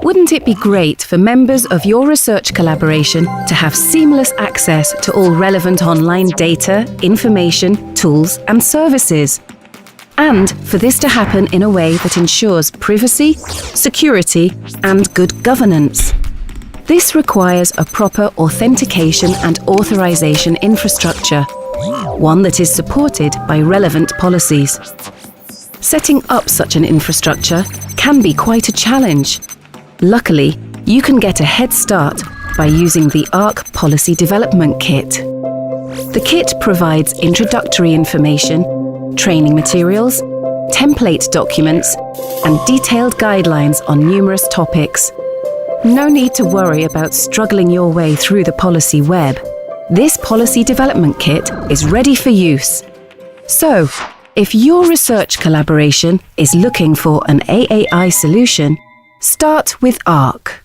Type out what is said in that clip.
Wouldn't it be great for members of your research collaboration to have seamless access to all relevant online data, information, tools and services? And for this to happen in a way that ensures privacy, security and good governance. This requires a proper authentication and authorization infrastructure, one that is supported by relevant policies. Setting up such an infrastructure can be quite a challenge. Luckily, you can get a head start by using the AARC Policy Development Kit. The kit provides introductory information, training materials, template documents, and detailed guidelines on numerous topics. No need to worry about struggling your way through the policy web. This Policy Development Kit is ready for use. So, if your research collaboration is looking for an AAI solution, start with AARC.